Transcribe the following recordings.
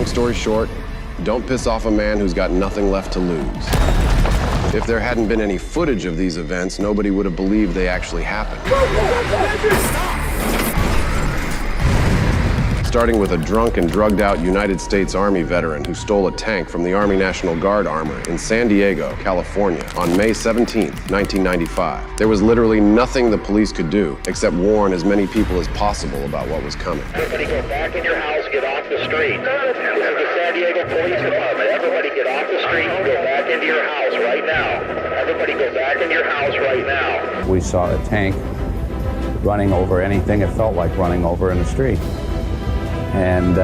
Long story short, don't piss off a man who's got nothing left to lose. If there hadn't been any footage of these events, nobody would have believed they actually happened. Starting with a drunk and drugged out United States Army veteran who stole a tank from the Army National Guard armor in San Diego, California on May 17, 1995. There was literally nothing the police could do except warn as many people as possible about what was coming. Everybody go back in your house, get off the street. This is the San Diego Police Department. Everybody get off the street and go back into your house right now. Everybody go back into your house right now. We saw a tank running over anything it felt like running over in the street. And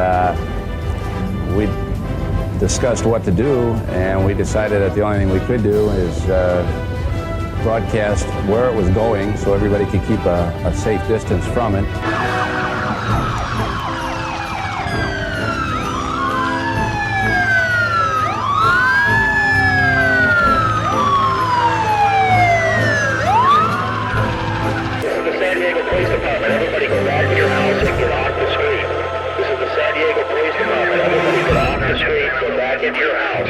we discussed what to do, and we decided that the only thing we could do is broadcast where it was going so everybody could keep a safe distance from it. This is the San Diego Police Department. Everybody go back to your house and get off the street. This is the San Diego Police Department. Everybody get off the street, go back into your house.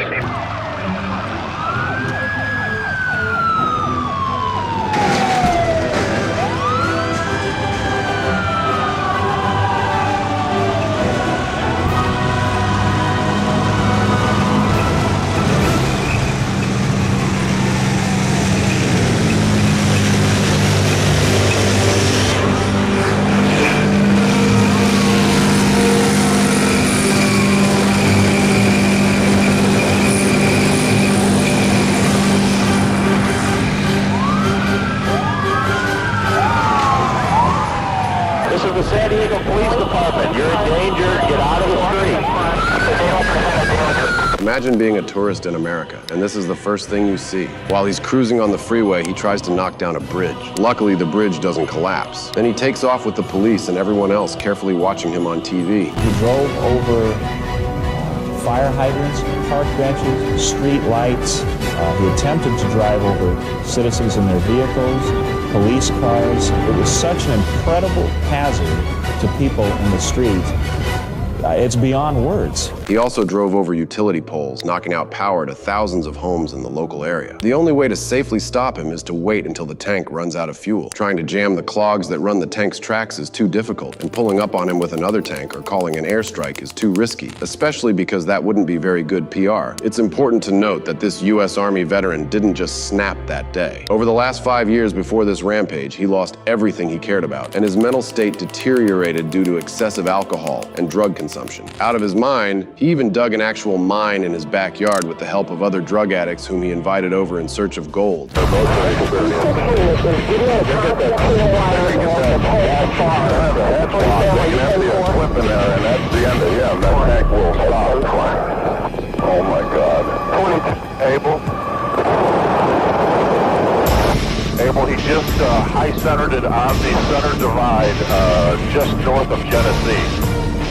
This is the San Diego Police Department. You're in danger. Get out of the street. Imagine being a tourist in America, and this is the first thing you see. While he's cruising on the freeway, he tries to knock down a bridge. Luckily, the bridge doesn't collapse. Then he takes off with the police and everyone else carefully watching him on TV. He drove over fire hydrants, park benches, street lights. He attempted to drive over citizens in their vehicles, police cars. It was such an incredible hazard to people in the street. It's beyond words. He also drove over utility poles, knocking out power to thousands of homes in the local area. The only way to safely stop him is to wait until the tank runs out of fuel. Trying to jam the clogs that run the tank's tracks is too difficult, and pulling up on him with another tank or calling an airstrike is too risky, especially because that wouldn't be very good PR. It's important to note that this U.S. Army veteran didn't just snap that day. Over the last 5 years before this rampage, he lost everything he cared about, and his mental state deteriorated due to excessive alcohol and drug consumption. Out of his mind, he even dug an actual mine in his backyard with the help of other drug addicts whom he invited over in search of gold. Oh my God. Abel, he just high-centered it on the center divide just north of Genesee.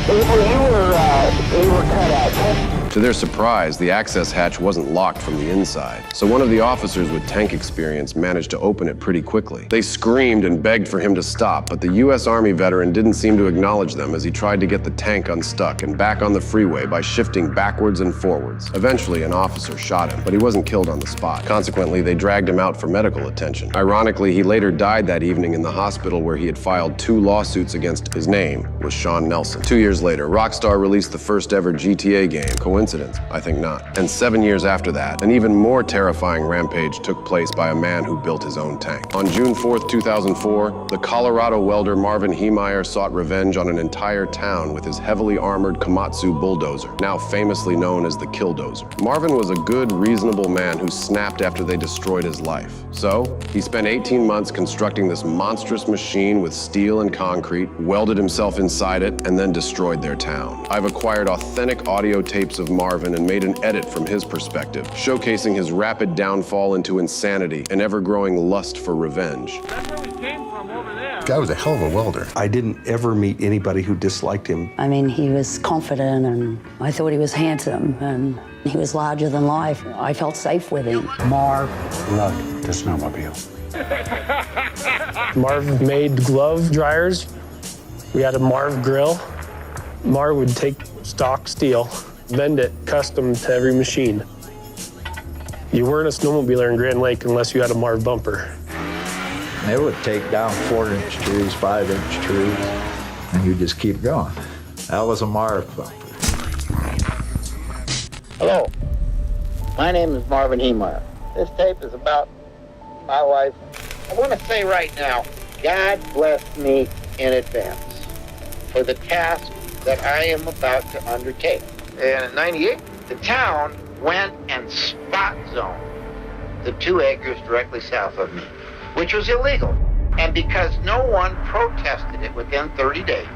You were cut out. To their surprise, the access hatch wasn't locked from the inside, so one of the officers with tank experience managed to open it pretty quickly. They screamed and begged for him to stop, but the U.S. Army veteran didn't seem to acknowledge them as he tried to get the tank unstuck and back on the freeway by shifting backwards and forwards. Eventually, an officer shot him, but he wasn't killed on the spot. Consequently, they dragged him out for medical attention. Ironically, he later died that evening in the hospital where he had filed 2 lawsuits against his name was Sean Nelson. 2 years later, Rockstar released the first ever GTA game. Coincidence? I think not. And 7 years after that, an even more terrifying rampage took place by a man who built his own tank. On June 4th, 2004, the Colorado welder Marvin Heemeyer sought revenge on an entire town with his heavily armored Komatsu bulldozer, now famously known as the Killdozer. Marvin was a good, reasonable man who snapped after they destroyed his life. So, he spent 18 months constructing this monstrous machine with steel and concrete, welded himself inside it, and then destroyed their town. I've acquired authentic audio tapes of Marvin and made an edit from his perspective, showcasing his rapid downfall into insanity and ever-growing lust for revenge. That's where we came from, over there. The guy was a hell of a welder. I didn't ever meet anybody who disliked him. I mean, he was confident, and I thought he was handsome, and he was larger than life. I felt safe with him. Marv loved the snowmobile. Marv made glove dryers. We had a Marv grill. Marv would take stock steel bend it custom to every machine. You weren't a snowmobiler in Grand Lake unless you had a Marv bumper. They would take down 4-inch trees, 5-inch trees, and you just keep going. That was a Marv bumper. Hello, my name is Marvin Heemeyer. This tape is about my wife. I want to say right now, God bless me in advance for the task that I am about to undertake. And in '98, the town went and spot zoned the 2 acres directly south of me, which was illegal. And because no one protested it within 30 days,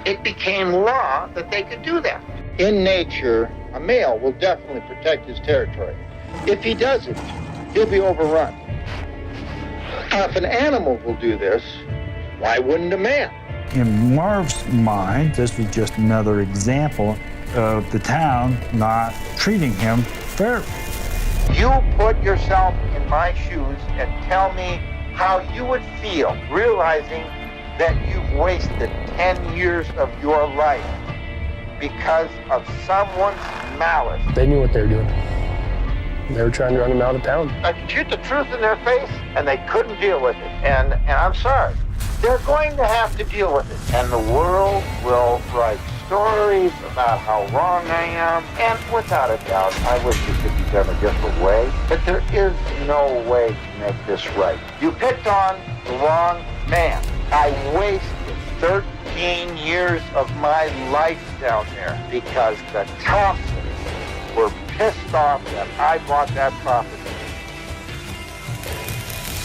it became law that they could do that. In nature, a male will definitely protect his territory. If he doesn't, he'll be overrun. If an animal will do this, why wouldn't a man? In Marv's mind, this was just another example of the town not treating him fairly. You put yourself in my shoes and tell me how you would feel realizing that you've wasted 10 years of your life because of someone's malice. They knew what they were doing. They were trying to run him out of town. I could shoot the truth in their face, and they couldn't deal with it. And I'm sorry. They're going to have to deal with it. And the world will write stories about how wrong I am. And without a doubt, I wish it could be done a different way. But there is no way to make this right. You picked on the wrong man. I wasted 13 years of my life down there because the Thompsons were pissed off that I bought that property.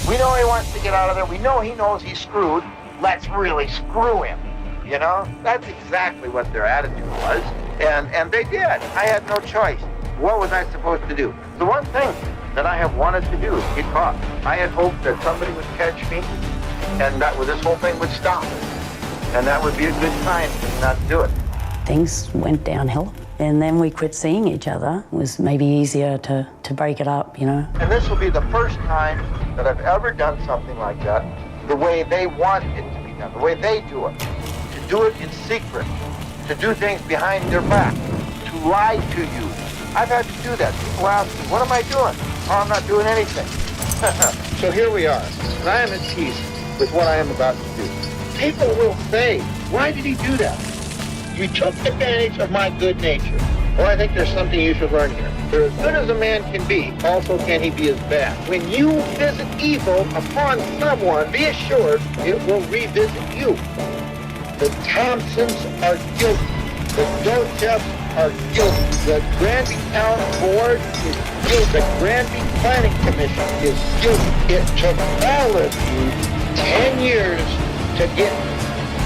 We know he wants to get out of there. We know he knows he's screwed. Let's really screw him. You know, that's exactly what their attitude was. And they did. I had no choice. What was I supposed to do? The one thing that I have wanted to do is get caught. I had hoped that somebody would catch me and that this whole thing would stop. And that would be a good sign not to do it. Things went downhill. And then we quit seeing each other. It was maybe easier to break it up, you know. And this will be the first time that I've ever done something like that the way they want it to be done, the way they do it. To do it in secret, to do things behind their back, to lie to you. I've had to do that. People ask me, what am I doing? Oh, I'm not doing anything. So here we are, and I am at peace with what I am about to do. People will say, why did he do that? You took advantage of my good nature. Well, I think there's something you should learn here. For as good as a man can be, also can he be as bad. When you visit evil upon someone, be assured it will revisit you. The Thompsons are guilty. The Dochefs are guilty. The Granby Town Board is guilty. The Granby Planning Commission is guilty. It took all of you 10 years to get me.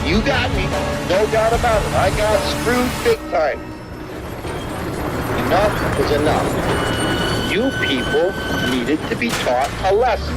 You got me, no doubt about it. I got screwed big time. Enough was enough. You people needed to be taught a lesson.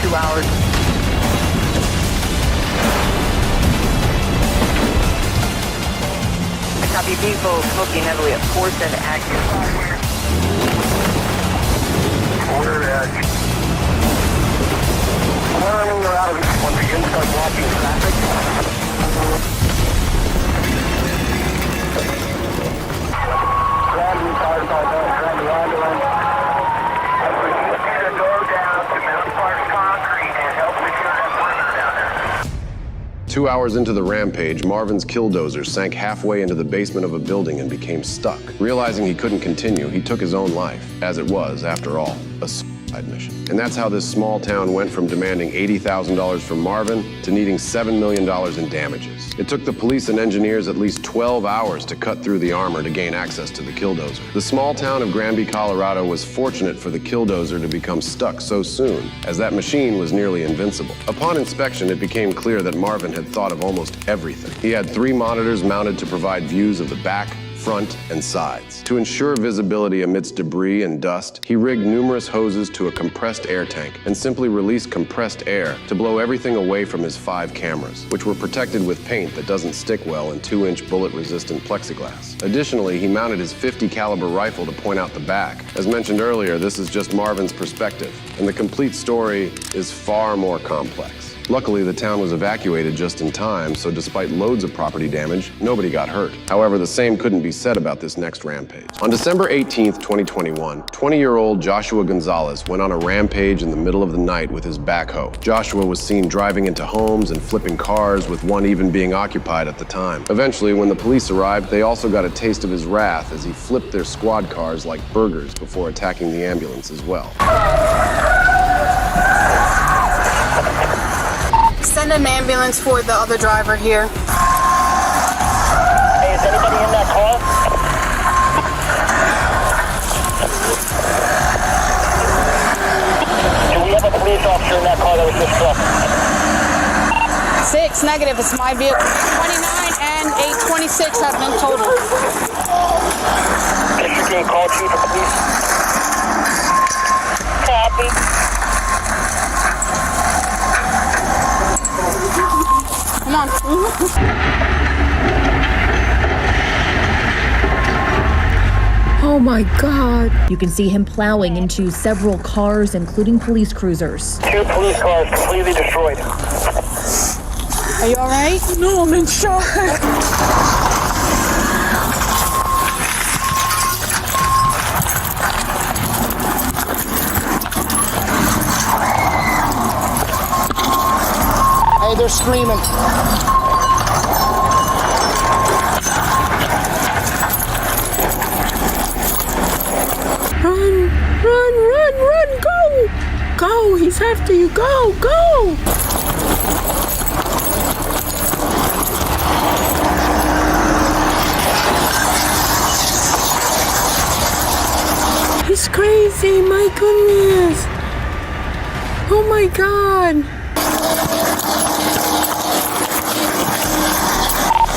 2 hours. I copy vehicle smoking heavily at 4th and active. Order edge. Warning, you're out of it. Once again, start blocking traffic. Grab the car, grab the ambulance. Go down to Mountain Park Concrete and help secure that perimeter down there. 2 hours into the rampage, Marvin's killdozer sank halfway into the basement of a building and became stuck. Realizing he couldn't continue, he took his own life, as it was, after all, a suicide mission. And that's how this small town went from demanding $80,000 from Marvin to needing $7 million in damages. It took the police and engineers at least 12 hours to cut through the armor to gain access to the killdozer. The small town of Granby, Colorado was fortunate for the killdozer to become stuck so soon, as that machine was nearly invincible. Upon inspection, it became clear that Marvin had thought of almost everything. He had 3 monitors mounted to provide views of the back, front, and sides. To ensure visibility amidst debris and dust, he rigged numerous hoses to a compressed air tank and simply released compressed air to blow everything away from his 5 cameras, which were protected with paint that doesn't stick well and 2-inch bullet-resistant plexiglass. Additionally, he mounted his .50 caliber rifle to point out the back. As mentioned earlier, this is just Marvin's perspective, and the complete story is far more complex. Luckily, the town was evacuated just in time, so despite loads of property damage, nobody got hurt. However, the same couldn't be said about this next rampage. On December 18th, 2021, 20-year-old Joshua Gonzalez went on a rampage in the middle of the night with his backhoe. Joshua was seen driving into homes and flipping cars, with one even being occupied at the time. Eventually, when the police arrived, they also got a taste of his wrath as he flipped their squad cars like burgers before attacking the ambulance as well. Send an ambulance for the other driver here. Hey, is anybody in that car? Do we have a police officer in that car that was just struck? 6, negative. It's my vehicle. 29 and 826 have been totaled. District being called, chief of police. Copy. Come on. Oh my God. You can see him plowing into several cars, including police cruisers. 2 police cars completely destroyed. Are you all right? No, I'm in shock. Hey, they're screaming. Run, go! Go, he's after you, go! He's crazy, my goodness! Oh my God!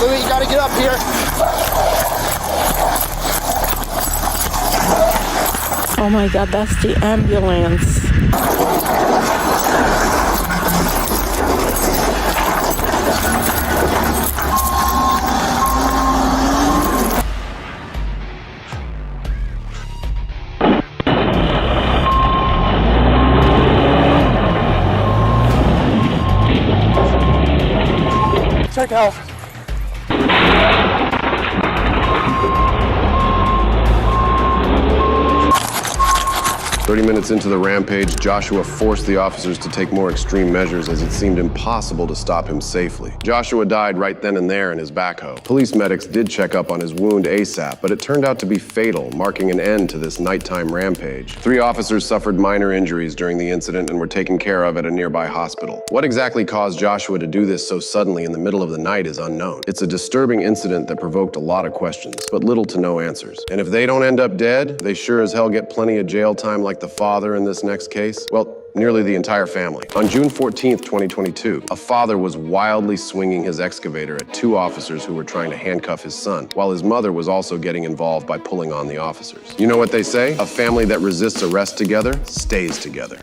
Louis, you gotta get up here. Oh my God, that's the ambulance. Check out. 30 minutes into the rampage, Joshua forced the officers to take more extreme measures as it seemed impossible to stop him safely. Joshua died right then and there in his backhoe. Police medics did check up on his wound ASAP, but it turned out to be fatal, marking an end to this nighttime rampage. 3 officers suffered minor injuries during the incident and were taken care of at a nearby hospital. What exactly caused Joshua to do this so suddenly in the middle of the night is unknown. It's a disturbing incident that provoked a lot of questions, but little to no answers. And if they don't end up dead, they sure as hell get plenty of jail time like the father in this next case. Well, nearly the entire family. On June 14th, 2022, a father was wildly swinging his excavator at 2 officers who were trying to handcuff his son, while his mother was also getting involved by pulling on the officers. You know what they say? A family that resists arrest together stays together.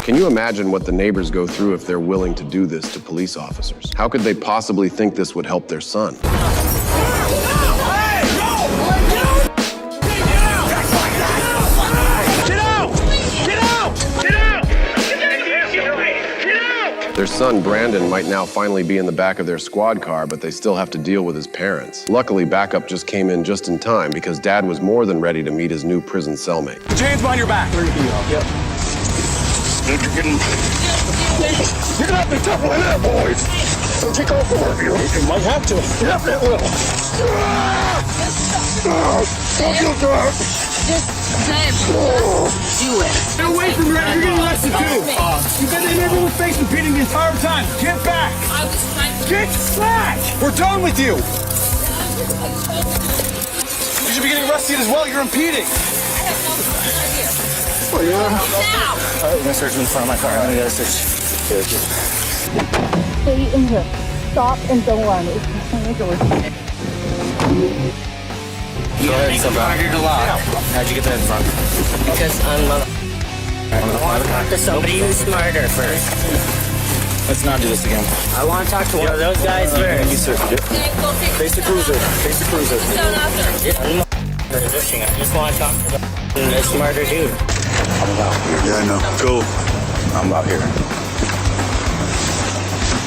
Can you imagine what the neighbors go through if they're willing to do this to police officers? How could they possibly think this would help their son? Their son, Brandon, might now finally be in the back of their squad car, but they still have to deal with his parents. Luckily, backup just came in just in time because Dad was more than ready to meet his new prison cellmate. Put your hands behind your back. Yep. You're gonna have to tough one up, boys. Don't you go for it. You might have to. Yep, it will. Don't you do it. Do it. Get away from her. You're getting arrested too. You've been in everyone's face impeding the entire time. Get back. Get back. We're done with you. You should be getting arrested as well. You're impeding. Oh, yeah. Now. All right, we're gonna search in front of my car. I'm gonna go search. Stay in here. Stop and don't run. It's Go ahead, step out. How'd you get that in front? because I want to talk to somebody who's smarter first. Let's not do this again. I want to talk to one of those guys first. You search it. Face the cruiser. Face the cruiser. I'm not resisting. I just want to talk to the smarter dude. I'm about here. Yeah, I know. Cool. I'm about here.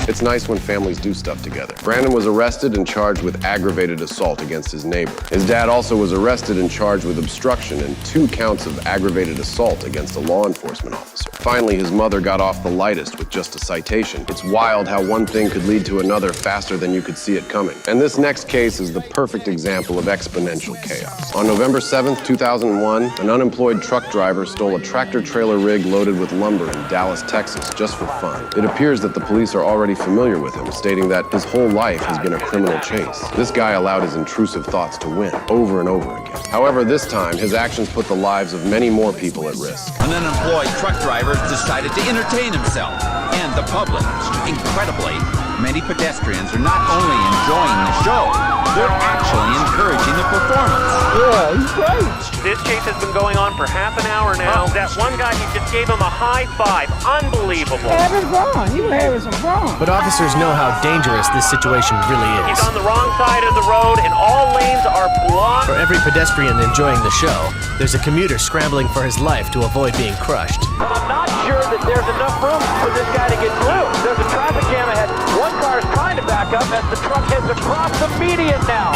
It's nice when families do stuff together. Brandon was arrested and charged with aggravated assault against his neighbor. His dad also was arrested and charged with obstruction and 2 counts of aggravated assault against a law enforcement officer. Finally, his mother got off the lightest with just a citation. It's wild how one thing could lead to another faster than you could see it coming. And this next case is the perfect example of exponential chaos. On November 7th, 2001, an unemployed truck driver stole a tractor-trailer rig loaded with lumber in Dallas, Texas, just for fun. It appears that the police are already familiar with him, stating that his whole life has been a criminal chase. This guy allowed his intrusive thoughts to win over and over again. However, this time, his actions put the lives of many more people at risk. An unemployed truck driver decided to entertain himself and the public. Incredibly, many pedestrians are not only enjoying the show, they're actually encouraging the performance. Yeah, he's great. This chase has been going on for half an hour now. That one guy, he just gave him a high five. Unbelievable. Having fun. You were having some fun. But officers know how dangerous this situation really is. He's on the wrong side of the road and all lanes are blocked. For every pedestrian enjoying the show, there's a commuter scrambling for his life to avoid being crushed. I'm not sure that there's enough room for this guy to get through. There's a traffic jam ahead. One car is trying to back up as the truck heads across the median now.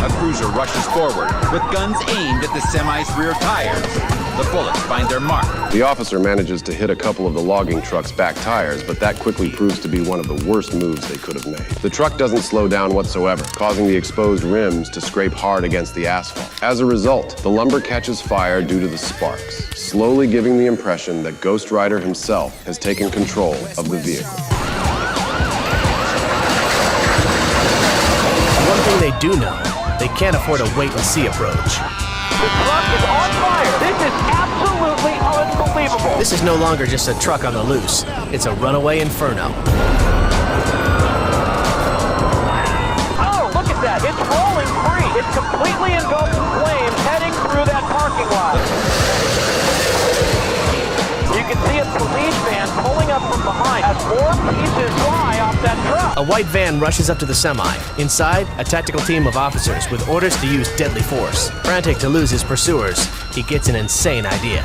A cruiser rushes forward with guns aimed at the semi's rear tires. The bullets find their mark. The officer manages to hit a couple of the logging truck's back tires, but that quickly proves to be one of the worst moves they could have made. The truck doesn't slow down whatsoever, causing the exposed rims to scrape hard against the asphalt. As a result, the lumber catches fire due to the sparks, slowly giving the impression that Ghost Rider himself has taken control of the vehicle. One thing they do know, they can't afford a wait-and-see approach. The truck is on fire. This is absolutely unbelievable. This is no longer just a truck on the loose. It's a runaway inferno. Oh, look at that. It's rolling free. It's completely engulfed in flames heading through that parking lot. You can see a police van pulling up from behind as 4 pieces fly off that truck. A white van rushes up to the semi. Inside, a tactical team of officers with orders to use deadly force. Frantic to lose his pursuers, he gets an insane idea.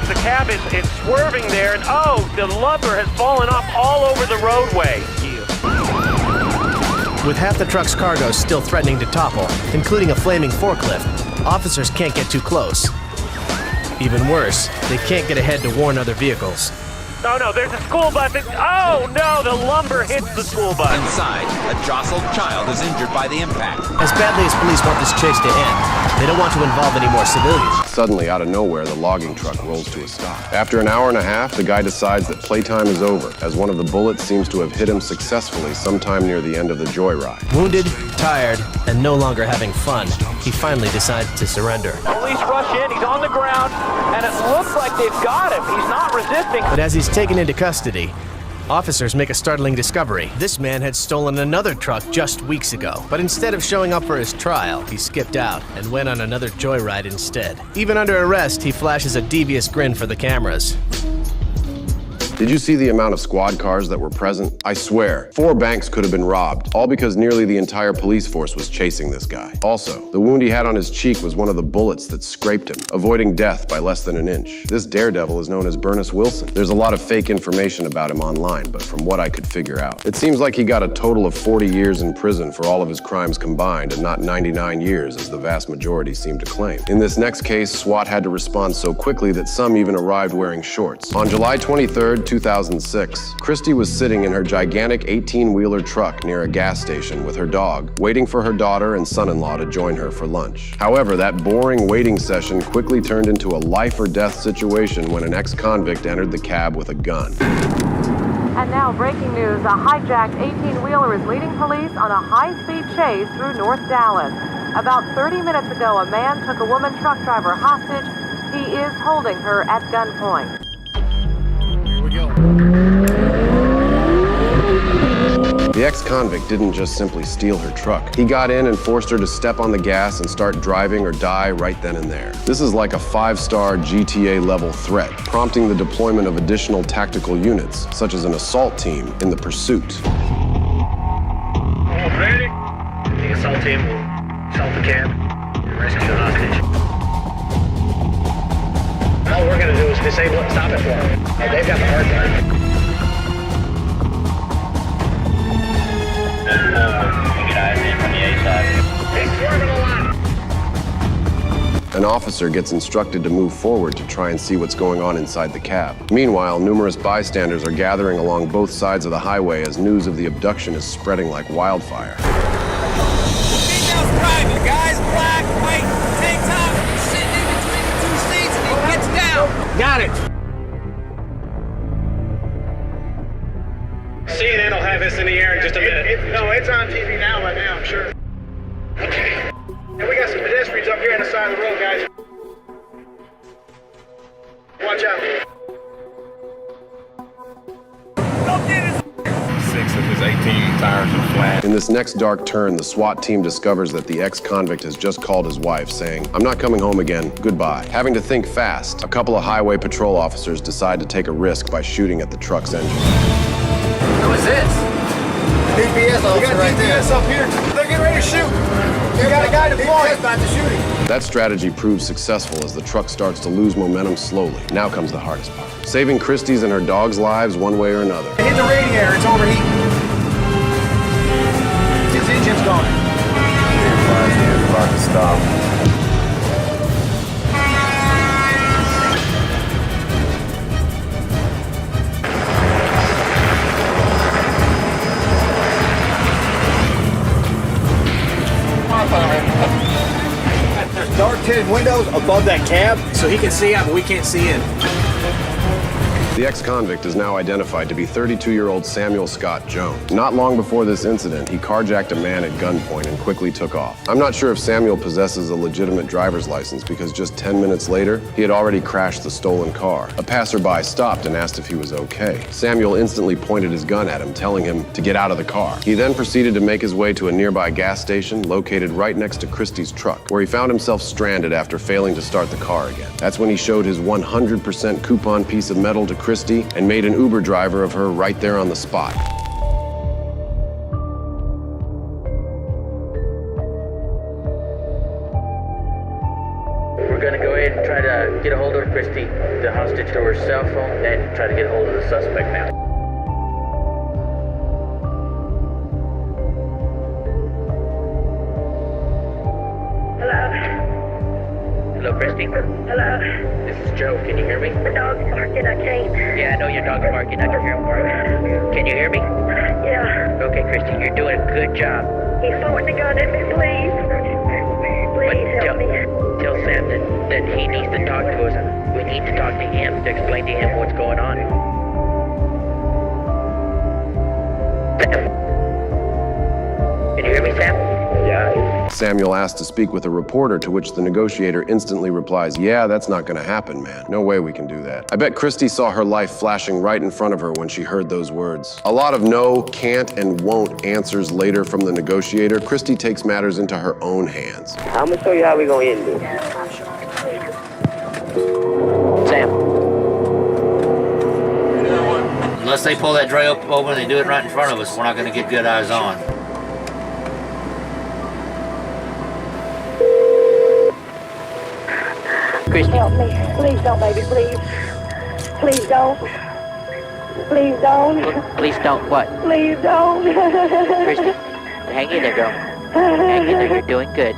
The cab is swerving there, and oh, the lumber has fallen off all over the roadway. With half the truck's cargo still threatening to topple, including a flaming forklift, officers can't get too close. Even worse, they can't get ahead to warn other vehicles. Oh no, there's a school bus. Oh no, the lumber hits the school bus. Inside, a jostled child is injured by the impact. As badly as police want this chase to end, they don't want to involve any more civilians. Suddenly, out of nowhere, the logging truck rolls to a stop. After an hour and a half, the guy decides that playtime is over, as one of the bullets seems to have hit him successfully sometime near the end of the joyride. Wounded, tired, and no longer having fun, he finally decides to surrender. Police rush in, he's on the ground, and it looks like they've got him. He's not resisting. But as he's taken into custody, officers make a startling discovery. This man had stolen another truck just weeks ago, but instead of showing up for his trial, he skipped out and went on another joyride instead. Even under arrest, he flashes a devious grin for the cameras. Did you see the amount of squad cars that were present? I swear, 4 banks could have been robbed, all because nearly the entire police force was chasing this guy. Also, the wound he had on his cheek was one of the bullets that scraped him, avoiding death by less than an inch. This daredevil is known as Bernice Wilson. There's a lot of fake information about him online, but from what I could figure out, it seems like he got a total of 40 years in prison for all of his crimes combined, and not 99 years as the vast majority seem to claim. In this next case, SWAT had to respond so quickly that some even arrived wearing shorts. On July 23rd, 2006, Christy was sitting in her gigantic 18-wheeler truck near a gas station with her dog, waiting for her daughter and son-in-law to join her for lunch. However, that boring waiting session quickly turned into a life-or-death situation when an ex-convict entered the cab with a gun. And now, breaking news, a hijacked 18-wheeler is leading police on a high-speed chase through North Dallas. About 30 minutes ago, a man took a woman truck driver hostage. He is holding her at gunpoint. Here we go. The ex-convict didn't just simply steal her truck. He got in and forced her to step on the gas and start driving or die right then and there. This is like a 5-star GTA-level threat, prompting the deployment of additional tactical units, such as an assault team, in the pursuit. Almost ready? The assault team will assault the cab and rescue the hostage. All we're going to do is disable it and stop it for them. They've got the hard part. An officer gets instructed to move forward to try and see what's going on inside the cab. Meanwhile, numerous bystanders are gathering along both sides of the highway as news of the abduction is spreading like wildfire. Female's private, guys, black, white, tank top, sitting in between the two seats and he gets down. Got it. CNN will have this in the air in just a minute. It's on TV now, right now, I'm sure. Okay. And we got some pedestrians up here on the side of the road, guys. Watch out. 6 of his 18 tires are flat. In this next dark turn, the SWAT team discovers that the ex-convict has just called his wife, saying, "I'm not coming home again, goodbye." Having to think fast, a couple of highway patrol officers decide to take a risk by shooting at the truck's engine. Who is this? DPS officer. We got DPS up here. They're getting ready to shoot. We got a guy deployed. About to shoot him. That strategy proves successful as the truck starts to lose momentum slowly. Now comes the hardest part. Saving Christie's and her dog's lives one way or another. Hit the radiator, it's overheating. His engine's going. It's about to stop. There's dark tinted windows above that cab, So he can see out, but we can't see in. The ex-convict is now identified to be 32-year-old Samuel Scott Jones. Not long before this incident, he carjacked a man at gunpoint and quickly took off. I'm not sure if Samuel possesses a legitimate driver's license because just 10 minutes later, he had already crashed the stolen car. A passerby stopped and asked if he was okay. Samuel instantly pointed his gun at him, telling him to get out of the car. He then proceeded to make his way to a nearby gas station located right next to Christie's truck, where he found himself stranded after failing to start the car again. That's when he showed his 100% coupon piece of metal to Christie and made an Uber driver of her right there on the spot. We're gonna go ahead and try to get a hold of Christy, the hostage, to her cell phone, and try to get a hold of the suspect now. Hello, Christy. Hello. This is Joe. Can you hear me? The dog's barking, I can't. Yeah, I know your dog's barking. I can hear him barking. Can you hear me? Yeah. Okay, Christy, you're doing a good job. He's pointing the gun at me, please. Please help me. Tell Sam that he needs to talk to us. We need to talk to him to explain to him what's going on. Can you hear me, Sam? Yeah. Samuel asked to speak with a reporter, to which the negotiator instantly replies, "Yeah, that's not gonna happen, man. No way we can do that." I bet Christy saw her life flashing right in front of her when she heard those words. A lot of no, can't, and won't answers later from the negotiator, Christy takes matters into her own hands. I'm gonna show you how we're gonna end this. Sam. Unless they pull that tray open and they do it right in front of us, we're not gonna get good eyes on. Christy. Help me. Please don't, baby, please. Please don't. Please don't. Please don't what? Please don't. Christy, hang in there, girl. Hang in there, you're doing good.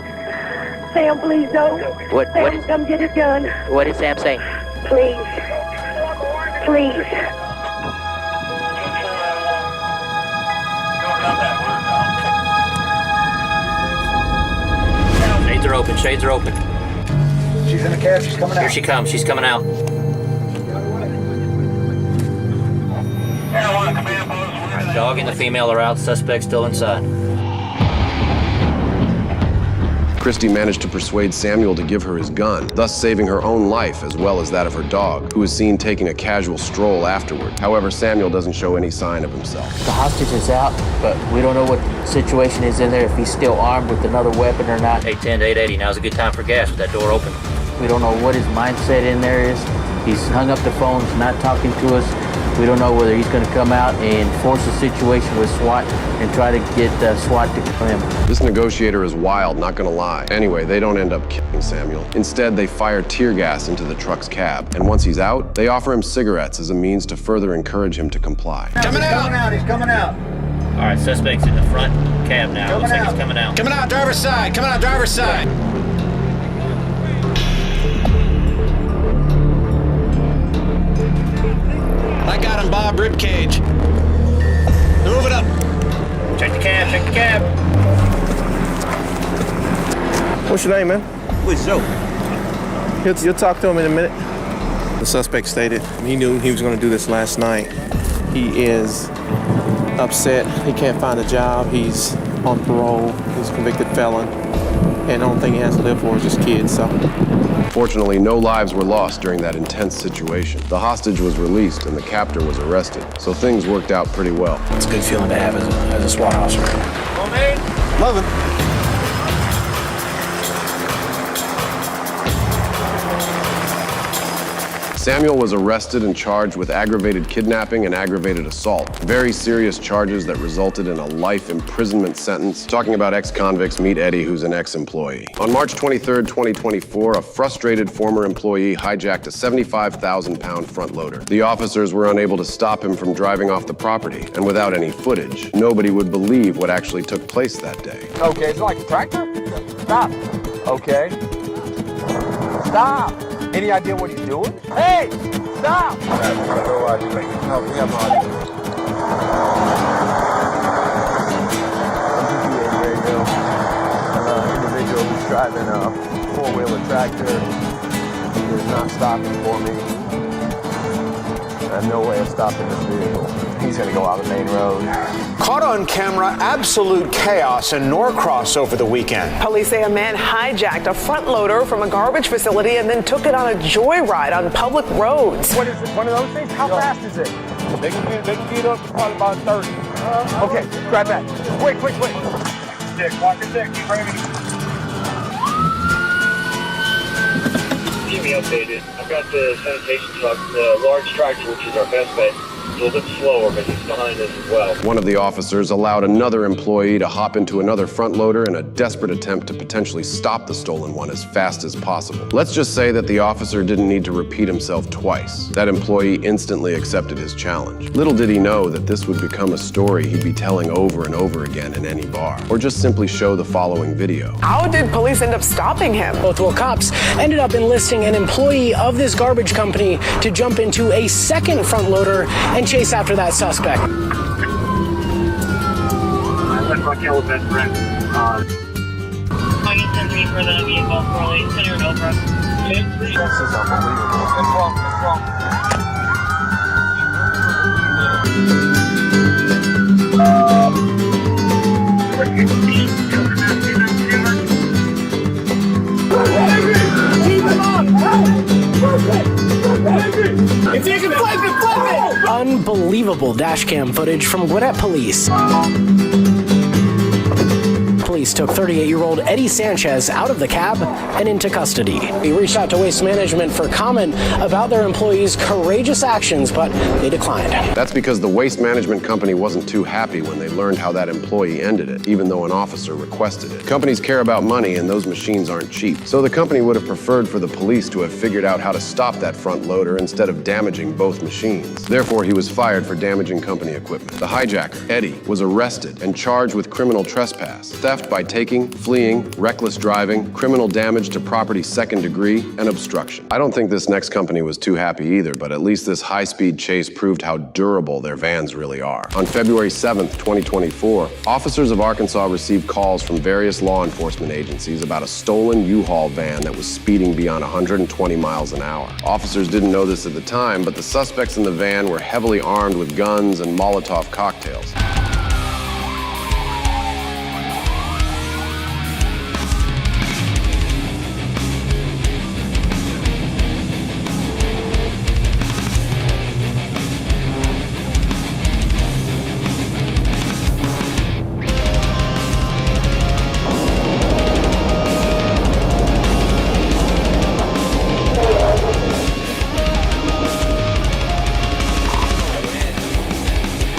Sam, please don't. What come get his gun. What did Sam say? Please. Please. are open, shades are open. She's in the cab, she's coming out. Here she comes, she's coming out. Dog and the female are out, suspect still inside. Christy managed to persuade Samuel to give her his gun, thus saving her own life as well as that of her dog, who was seen taking a casual stroll afterward. However, Samuel doesn't show any sign of himself. The hostage is out, but we don't know what the situation is in there, if he's still armed with another weapon or not. 810 to 880, now's a good time for gas with that door open. We don't know what his mindset in there is. He's hung up the phone, he's not talking to us. We don't know whether he's going to come out and force a situation with SWAT and try to get SWAT to kill him. This negotiator is wild, not gonna lie. Anyway, they don't end up killing Samuel. Instead, they fire tear gas into the truck's cab. And once he's out, they offer him cigarettes as a means to further encourage him to comply. Coming out, he's coming out. All right, suspect's in the front cab now. Looks like he's coming out. Coming out, driver's side. Coming out, driver's side. I got him, Bob. Ribcage. Move it up. Check the cab, check the cab. What's your name, man? Who's Joe? You'll talk to him in a minute. The suspect stated he knew he was going to do this last night. He is upset. He can't find a job. He's on parole. He's a convicted felon. And the only thing he has to live for is his kids, so. Fortunately, no lives were lost during that intense situation. The hostage was released and the captor was arrested, so things worked out pretty well. It's a good feeling to have as a SWAT officer. Love him. Samuel was arrested and charged with aggravated kidnapping and aggravated assault. Very serious charges that resulted in a life imprisonment sentence. Talking about ex-convicts, meet Eddie, who's an ex-employee. On March 23rd, 2024, a frustrated former employee hijacked a 75,000-pound front loader. The officers were unable to stop him from driving off the property, and without any footage, nobody would believe what actually took place that day. Okay, is it like a tractor? Stop. Okay. Stop. Any idea what he's doing? Hey! Stop! Individual who's driving a four-wheeler tractor is not stopping for me. I have no way of stopping this vehicle. He's gonna go out the main road. Caught on camera, absolute chaos in Norcross over the weekend. Police say a man hijacked a front loader from a garbage facility and then took it on a joyride on public roads. What is it, one of those things? How fast is it? They can get up to probably about 30. Okay, grab that. Quick. Watch your stick, keep driving. Keep me updated. I've got the sanitation truck, the large tractor, which is our best bet. A little bit slower, but he's behind us as well. One of the officers allowed another employee to hop into another front loader in a desperate attempt to potentially stop the stolen one as fast as possible. Let's just say that the officer didn't need to repeat himself twice. That employee instantly accepted his challenge. Little did he know that this would become a story he'd be telling over and over again in any bar, or just simply show the following video. How did police end up stopping him? Well, cops ended up enlisting an employee of this garbage company to jump into a second front loader and chase after that suspect. Let's go kill his best friend. August 10-3 for the vehicle, Corley, center and over. This is unbelievable. What's wrong? Keep him up! If you can flip it! Unbelievable dashcam footage from Gwinnett Police. Police took 38-year-old Eddie Sanchez out of the cab and into custody. We reached out to Waste Management for comment about their employees' courageous actions, but they declined. That's because the Waste Management company wasn't too happy when they learned how that employee ended it, even though an officer requested it. Companies care about money, and those machines aren't cheap. So the company would have preferred for the police to have figured out how to stop that front loader instead of damaging both machines. Therefore, he was fired for damaging company equipment. The hijacker, Eddie, was arrested and charged with criminal trespass, theft theft by taking, fleeing, reckless driving, criminal damage to property second degree, and obstruction. I don't think this next company was too happy either, but at least this high-speed chase proved how durable their vans really are. On February 7th, 2024, officers of Arkansas received calls from various law enforcement agencies about a stolen U-Haul van that was speeding beyond 120 miles an hour. Officers didn't know this at the time, but the suspects in the van were heavily armed with guns and Molotov cocktails.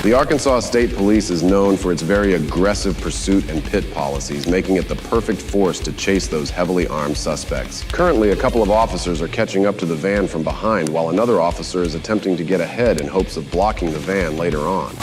The Arkansas State Police is known for its very aggressive pursuit and pit policies, making it the perfect force to chase those heavily armed suspects. Currently, a couple of officers are catching up to the van from behind, while another officer is attempting to get ahead in hopes of blocking the van later on.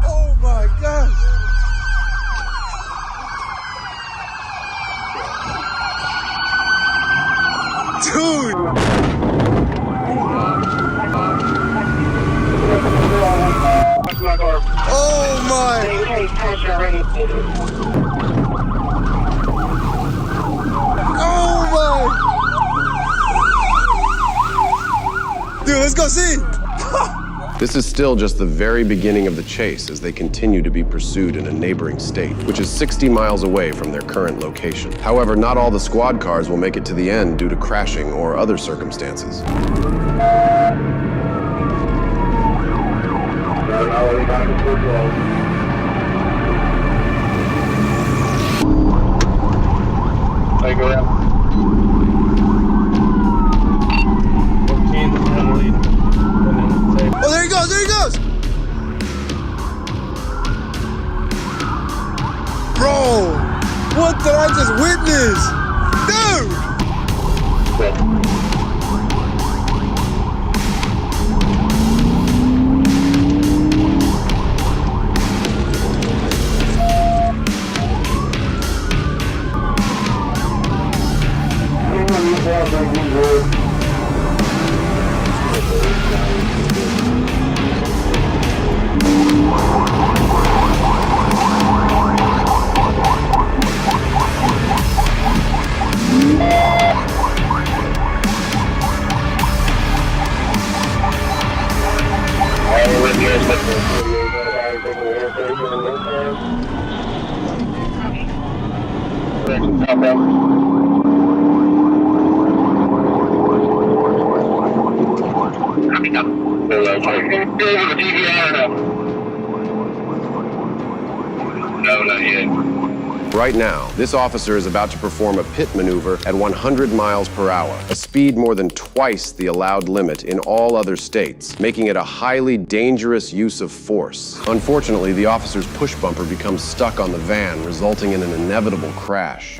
Oh my gosh! Dude! Oh my! Oh my! Dude, let's go see! This is still just the very beginning of the chase as they continue to be pursued in a neighboring state, which is 60 miles away from their current location. However, not all the squad cars will make it to the end due to crashing or other circumstances. Oh, there he goes, there he goes! Bro, what did I just witness? Dude! Right now, this officer is about to perform a pit maneuver at 100 miles per hour, a speed more than twice the allowed limit in all other states, making it a highly dangerous use of force. Unfortunately, the officer's push bumper becomes stuck on the van, resulting in an inevitable crash.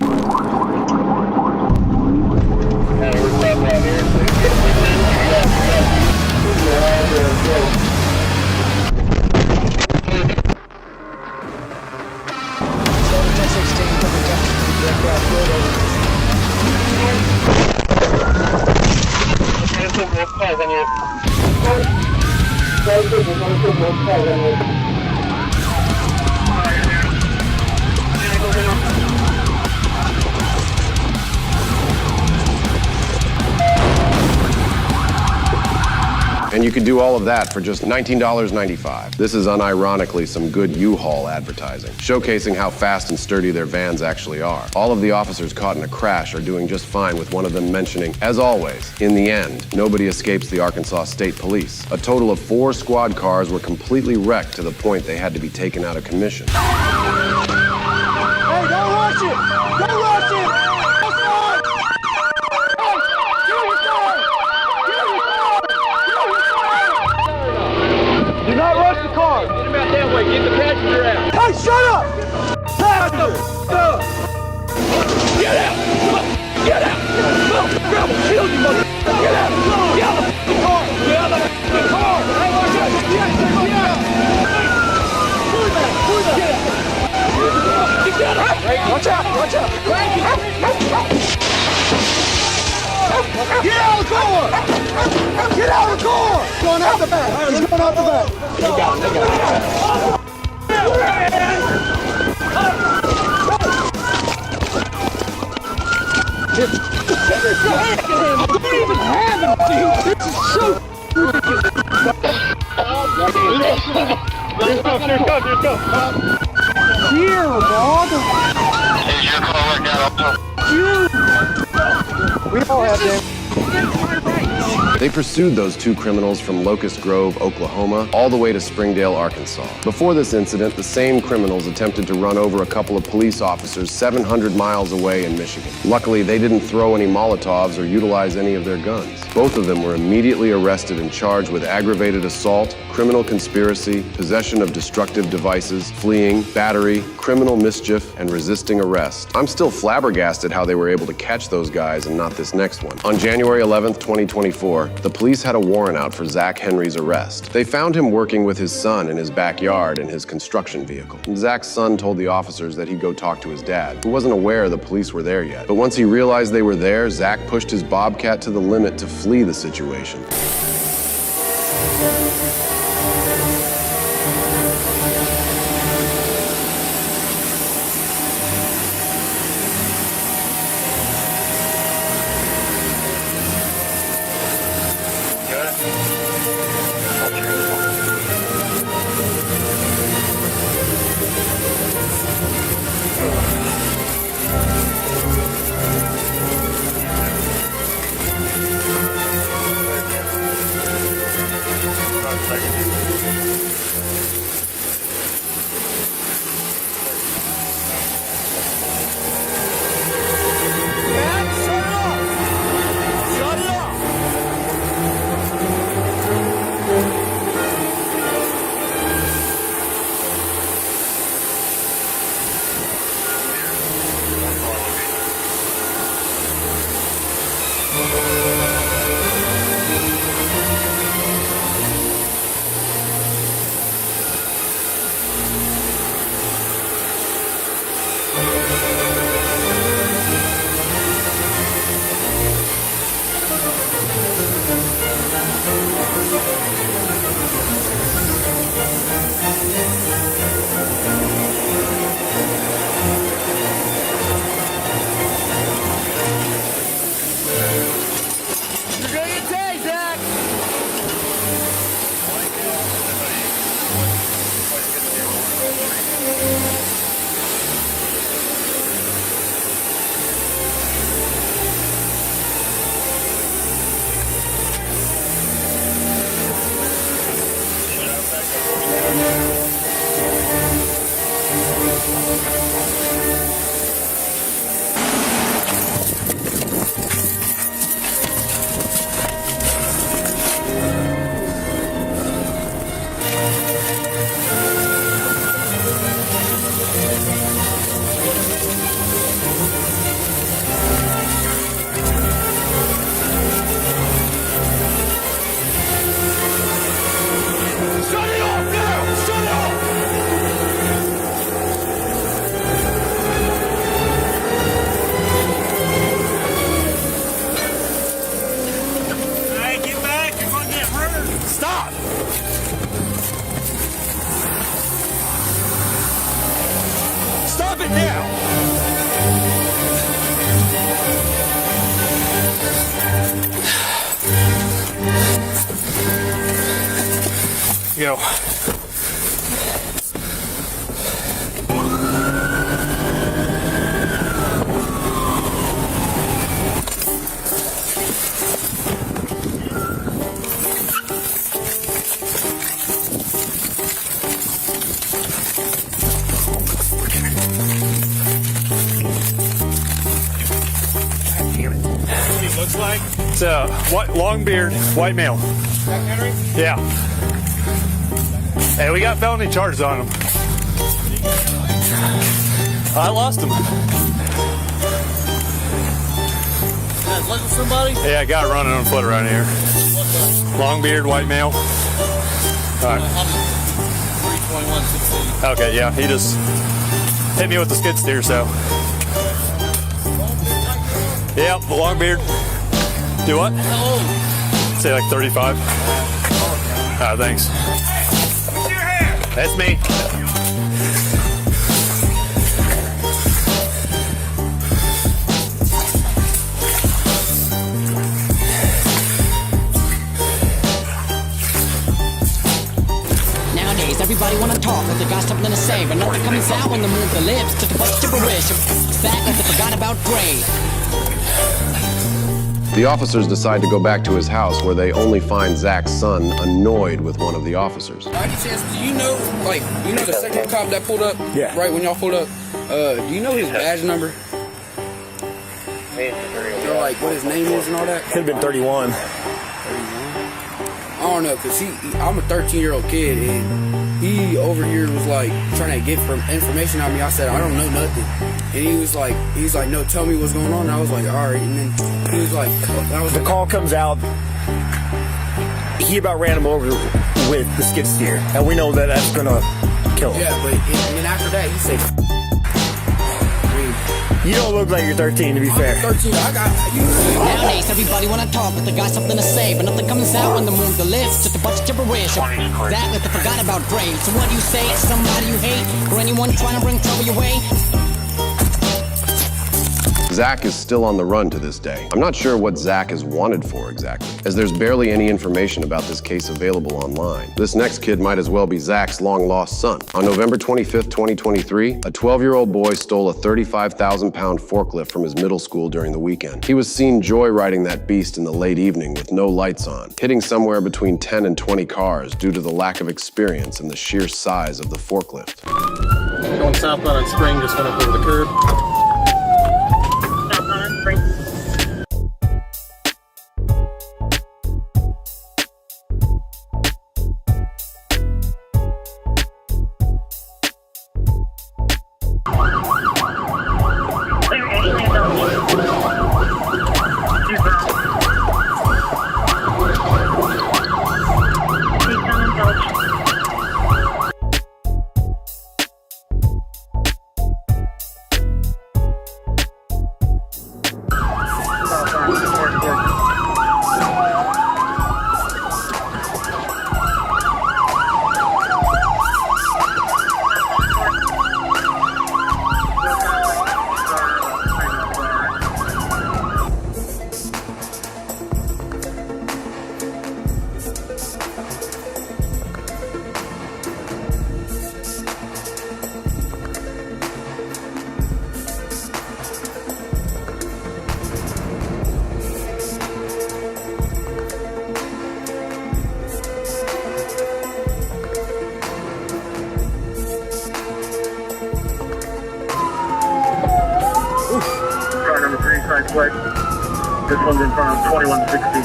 And you could do all of that for just $19.95. This is unironically some good U-Haul advertising, showcasing how fast and sturdy their vans actually are. All of the officers caught in a crash are doing just fine, with one of them mentioning, as always, in the end, nobody escapes the Arkansas State Police. A total of 4 squad cars were completely wrecked to the point they had to be taken out of commission. Hey, don't rush it! Don't rush it! Come on! Hey, kill your car! Kill your car! Kill your car! Do not rush the car! Get him out that way. Get the passenger out. Hey, shut up! Passenger! Get out! Get out! Grab him! Shield you, mother! Get out! Get out of the car! Get out of the car! Hey, watch out! Get out! Get out! Watch out! Watch out! Get out of the car! Get out of the car! Going out the back! He's going out the back! They got it. Don't even have him, dude! This is so Let's go! Here, dog! Is your car worked out? We all have them. They pursued those 2 criminals from Locust Grove, Oklahoma, all the way to Springdale, Arkansas. Before this incident, the same criminals attempted to run over a couple of police officers 700 miles away in Michigan. Luckily, they didn't throw any Molotovs or utilize any of their guns. Both of them were immediately arrested and charged with aggravated assault, criminal conspiracy, possession of destructive devices, fleeing, battery, criminal mischief, and resisting arrest. I'm still flabbergasted how they were able to catch those guys and not this next one. On January 11th, 2024, the police had a warrant out for Zach Henry's arrest. They found him working with his son in his backyard in his construction vehicle. And Zach's son told the officers that he'd go talk to his dad, who wasn't aware the police were there yet. But once he realized they were there, Zach pushed his Bobcat to the limit to flee the situation. Go. Looks like it's a long beard, white male. Jack Henry? Yeah. Hey, we got felony charges on him. I lost him. Looking for somebody? Yeah, I got running on foot right here. Long beard, white male. All right. 321.16. Okay, yeah, he just hit me with the skid steer, so. Yeah, the long beard. Do what? How old? Say like 35. Thanks. What's your hair? That's me. Nowadays, everybody wanna talk, but they got something to say, but nothing comes out when they move their lips to the bus gibberish. Back like they forgot about Gray. The officers decide to go back to his house where they only find Zach's son annoyed with one of the officers. By any chance, do you know, the second cop that pulled up? Yeah. Right when y'all pulled up? Do you know his badge number? Or like what his name is and all that? Could have been 31. 31? I don't know, cause I'm a 13-year-old kid and he over here was like trying to get information on me. I said, I don't know nothing. And he's like, no, tell me what's going on. And I was like, all right. And then he was like, The call comes out. He about ran him over with the skid steer, and we know that that's gonna kill him. Yeah, but and then after that, he said, you don't look like you're 13, to be fair. 13, I got you. Nowadays, everybody wanna talk, but they got something to say, but nothing comes out when they move the lips. Just a bunch of gibberish. That like they forgot about Gray. So what do you say to somebody you hate, or anyone trying to bring trouble your way? Zach is still on the run to this day. I'm not sure what Zach is wanted for exactly, as there's barely any information about this case available online. This next kid might as well be Zach's long-lost son. On November 25th, 2023, a 12-year-old boy stole a 35,000-pound forklift from his middle school during the weekend. He was seen joyriding that beast in the late evening with no lights on, hitting somewhere between 10 and 20 cars due to the lack of experience and the sheer size of the forklift. Going southbound on Spring, just went up over the curb. This one's in front of 2160.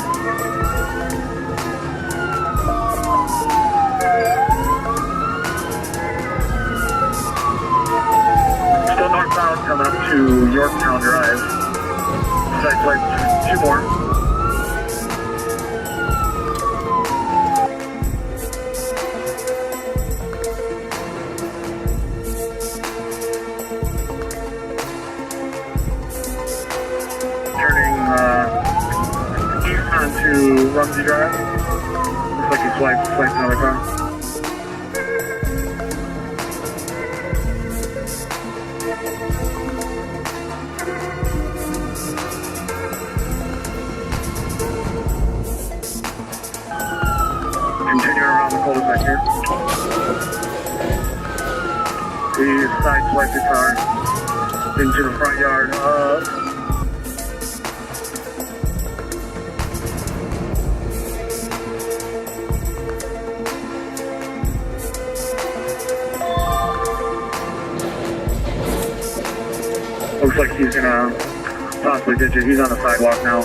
Still northbound coming up to Yorktown Drive. Side flight, 2 more. To Rumsey Drive. Looks like he swiped another car. Continue around the cul-de-sac here. sideswiped the car into the front yard of looks like he's gonna possibly ditch it. He's on the sidewalk now.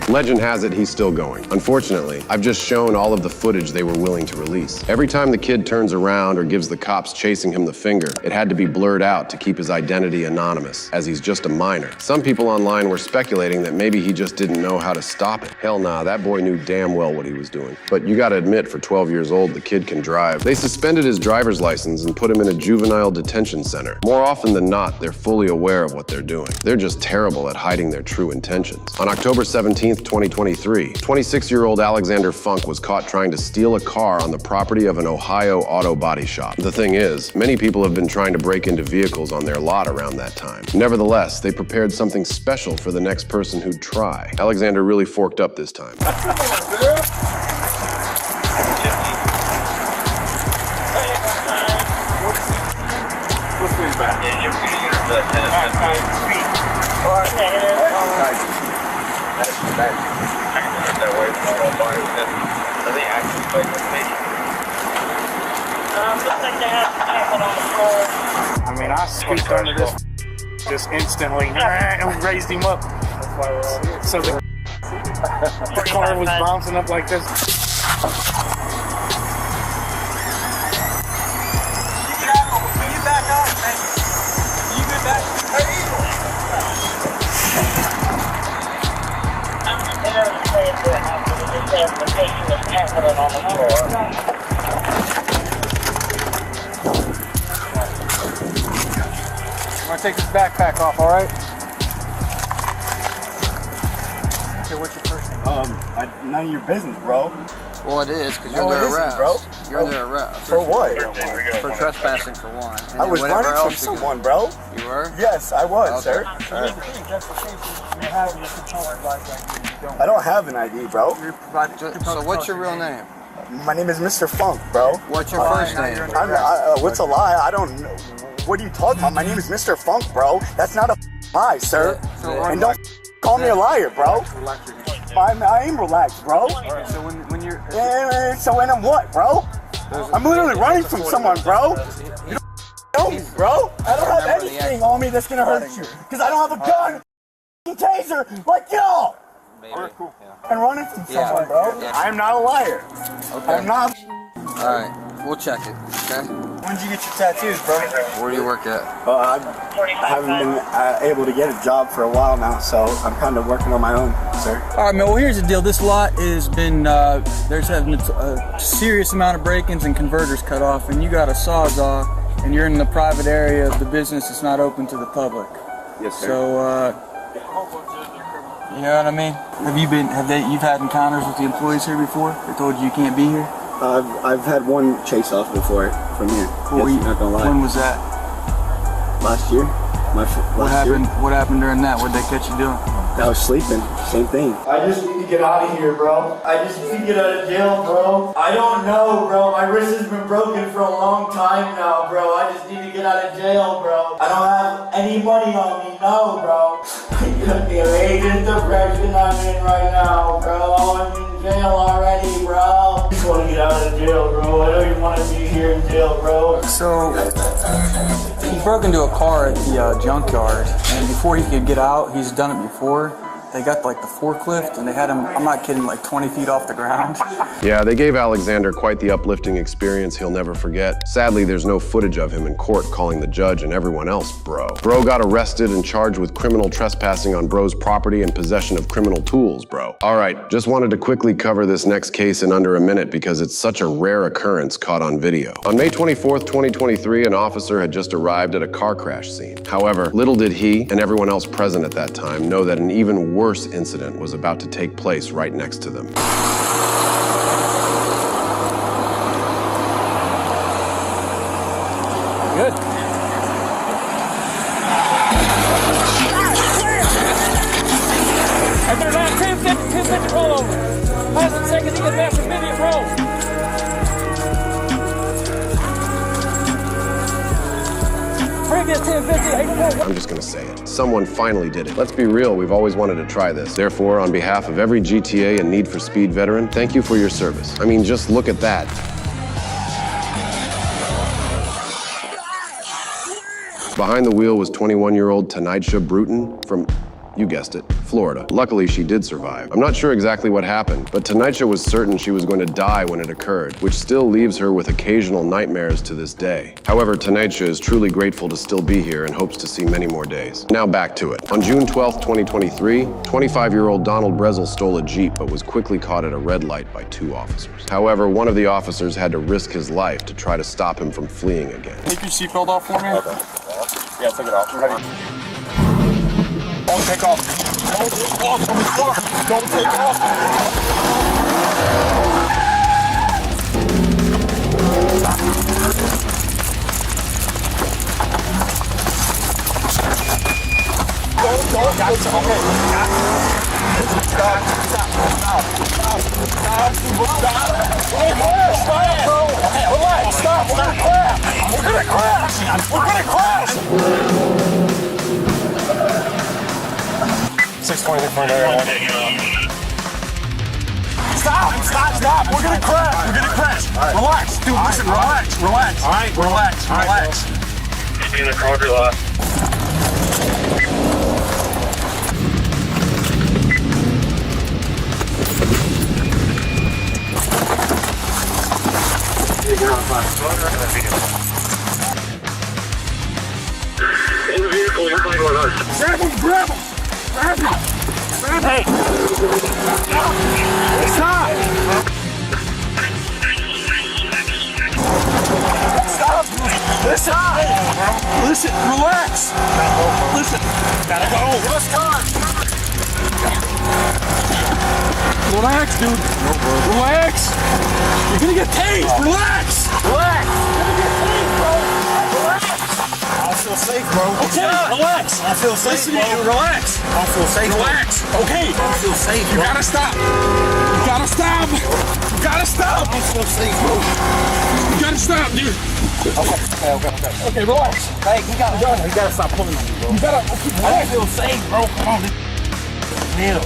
Legend has it he's still going. Unfortunately, I've just shown all of the footage they were willing to release. Every time the kid turns around or gives the cops chasing him the finger, it had to be blurred out to keep his identity anonymous, as he's just a minor. Some people online were speculating that maybe he just didn't know how to stop it. Hell nah, that boy knew damn well what he was doing. But you gotta admit, for 12 years old, the kid can drive. They suspended his driver's license and put him in a juvenile detention center. More often than not, they're fully aware of what they're doing. They're just terrible at hiding their true intentions. On October 17th, 2023, 26-year-old Alexander Funk was caught trying to steal a car on the property of an Ohio auto body shop. The thing is, many people have been trying to break into vehicles on their lot around that time. Nevertheless, they prepared something special for the next person who'd try. Alexander really forked up this time. I mean, I scooped under this just instantly and raised him up. So the car was bouncing up like this. I'm gonna take this backpack off, all right? Okay, what's your first name? None of your business, bro. Well, it is, because you're under arrest. Bro. You're under arrest. For what? For trespassing, for one. And I was running from someone, bro. You were? Yes, I was, Okay. sir. I don't have an ID, bro. So what's your real name? My name is Mr. Funk, bro. What's your first name? What's a lie? I don't know. What are you talking about? My name is Mr. Funk, bro. That's not a lie, sir. And don't call me a liar, bro. I am relaxed, bro. So when you're... So when I'm what, bro? I'm literally running from someone, bro. You don't know me, bro. I don't have anything on me that's gonna hurt you. Because I don't have a gun, taser, like y'all. And running from someone, bro. I am not a liar. Okay. I'm not. Alright, we'll check it, okay? When did you get your tattoos, bro? Where do you work at? I haven't been able to get a job for a while now, so I'm kind of working on my own, sir. All right, man, well, here's the deal. This lot has been, there's been a serious amount of break-ins and converters cut off, and you got a sawzall, and you're in the private area of the business that's not open to the public. Yes, sir. So, you know what I mean? You've had encounters with the employees here before? They told you can't be here? I've had one chase off before from here. Not gonna lie. When was that? Last year. What happened during that? What did they catch you doing? I was sleeping. Same thing. I just need to get out of here, bro. I just need to get out of jail, bro. I don't know, bro. My wrist has been broken for a long time now, bro. I just need to get out of jail, bro. I don't have any money on me, no, bro. The age and depression I'm in right now, bro. I'm in jail already, bro. I just want to get out of jail, bro. I don't even want to be here in jail, bro. So, he broke into a car at the junkyard, and before he could get out, he's done it before. They got like the forklift, and they had him, I'm not kidding, like 20 feet off the ground. Yeah, they gave Alexander quite the uplifting experience he'll never forget. Sadly, there's no footage of him in court calling the judge and everyone else bro. Bro got arrested and charged with criminal trespassing on bro's property and possession of criminal tools, bro. All right, just wanted to quickly cover this next case in under a minute because it's such a rare occurrence caught on video. On May 24th, 2023, an officer had just arrived at a car crash scene. However, little did he and everyone else present at that time know that an even worse incident was about to take place right next to them. Good. If they're not 250 roll over. Last and second, you get back from immediate roll. Previous 1050, I'm just gonna say it. Someone finally did it. Let's be real, we've always wanted to try this. Therefore, on behalf of every GTA and Need for Speed veteran, thank you for your service. I mean, just look at that. Behind the wheel was 21-year-old Tanisha Bruton from, you guessed it, Florida. Luckily, she did survive. I'm not sure exactly what happened, but Tanisha was certain she was going to die when it occurred, which still leaves her with occasional nightmares to this day. However, Tanisha is truly grateful to still be here and hopes to see many more days. Now back to it. On June 12, 2023, 25-year-old Donald Brezel stole a Jeep but was quickly caught at a red light by 2 officers. However, one of the officers had to risk his life to try to stop him from fleeing again. Take your seatbelt off for me. Okay. Yeah, take it off. I'm ready. Don't take off. Don't take off from the car. Don't take off. Don't. Got it. Okay. Got it. Stop. Bro. Okay, relax. Stop. We're gonna crash. We're gonna crash. We're gonna crash. 620 for an Stop. We're gonna crash. Right. Relax. Dude, listen, relax. All right, relax. In the car, lot. In the vehicle, you're playing with us. Grab him. Hey! Stop! Listen, relax! Listen! Gotta go! Let's go! Relax, dude! Relax! You're gonna get tased! Relax! You're gonna get tased, bro! Relax! I feel safe, bro. Okay, relax. I feel safe, Listen to you, relax. I feel safe. Relax. Okay. I feel safe, You bro. gotta stop. You gotta stop. I feel safe, bro. You gotta stop, dude. Okay. Okay, relax. Hey, you gotta stop pulling on me, bro. You gotta. I feel safe, bro. Come on, Neil.